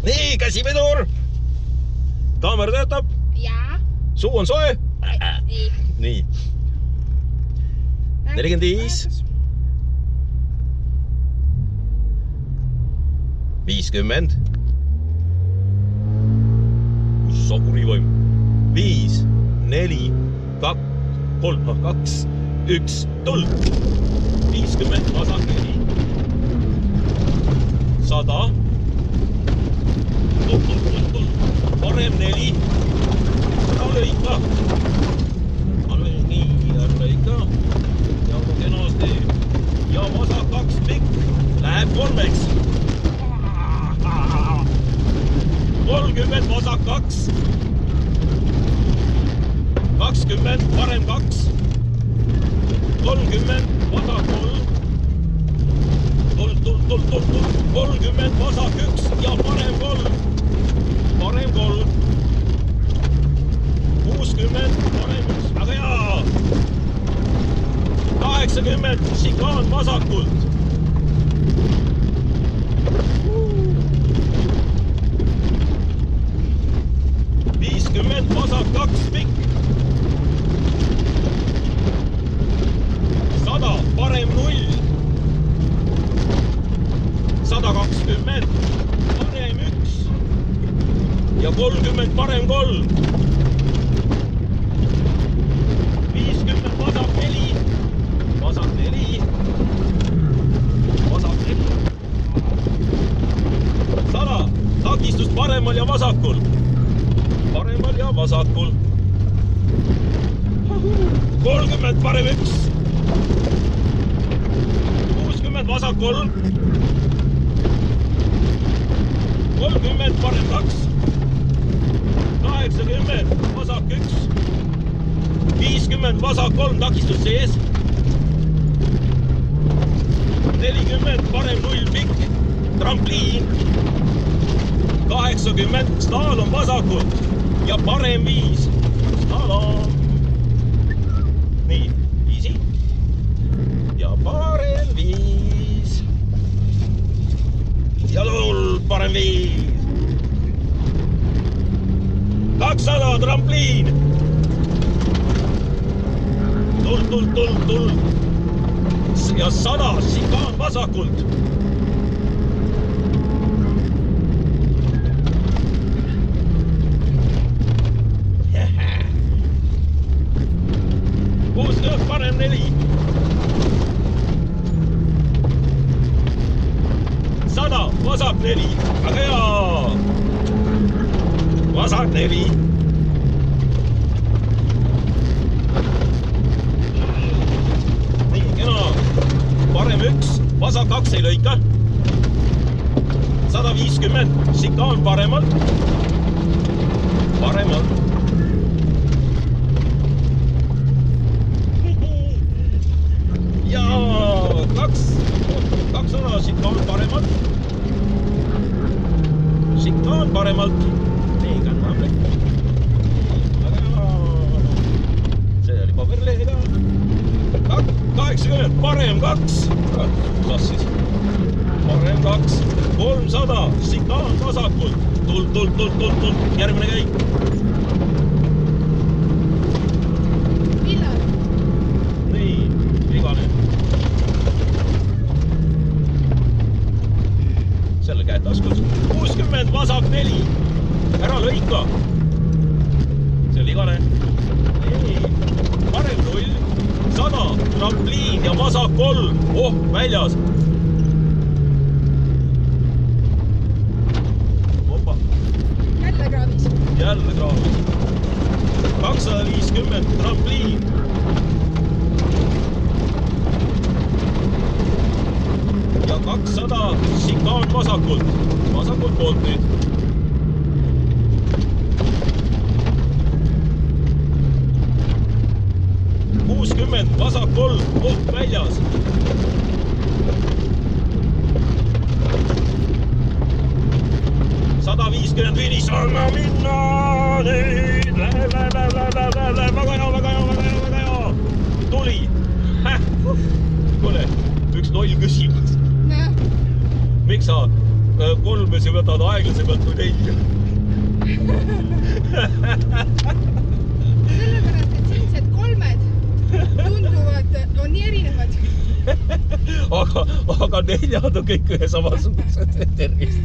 Nii, käsivedur. Kaamera töötab? Jaa. Suu on soe? Ei. Nii. 45. 50. Ussa kurivoim. 5, 4, 2, 3, 2, 1, tuld. 50, vasak 4. 100. Tuld. Parem 4. Ära lõika. Nii, ära lõika. Ja kenasti. Ja vasak 2 pikk. Läheb 3-ks. 30 vasak 2. 20 parem 2. 30 vasak 3. Tuld. 30 vasak 1 ja parem 3. Parem 3. 60 parem 1. Väga hea. 80 šikaan vasakult. 50 vasak 2 pikk. 100 parem 0. 120 parem 1 ja 30 parem 3. 50 vasak 4. Vasak 4. Vasak 4. 100 takistus paremal ja vasakul. Paremal ja vasakul. 30 parem 1. 60 vasak 3. 30 parem 2. 80 vasak 1. 50 vasak 3 takistus sees. 40 parem 0 pikk. Trampliin. 80 staalon vasakult. Ja parem 5. Slalom. Nii, easy. Ja parem 5. Ja tuld, parem 5. 200 trampliin. Tuld. Ja 100 šikaan vasakult. Parem 4. 100 vasak 4. Väga hea. Vasak 4. Nii, kena. Parem 1. Vasak 2 ei lõika. 150. Šikaan paremalt. Paremalt. Ja 200 šikaan paremalt. Šikaan paremalt. Nii, kannab lekka. See oli paberleega. 80 parem 2. Kas siis? Parem 2. 300 šikaan vasakult. Tuld. Järgmine käik. Selle käed taskus. 60 vasak 4. Ära lõika. See oli igane. Parem 0. 100 trampliin ja vasak 3. Oh, väljas. Opa. Jälle kraavis. 250 trampliin. Ja 200 šikaan vasakult. Vasakult poolt nüüd. 60 vasak 3. Koht väljas. 150 finiš. Anna minna nüüd. Läheb. Väga hea. Tuli. Kuule, üks loll küsimus. Miks sa kolmesi võtad aeglasemalt kui nelja. Sellepärast, et siinsed kolmed tunduvad, on nii erinevad. Aga neljad on kõik ühe samasugused. Tervist.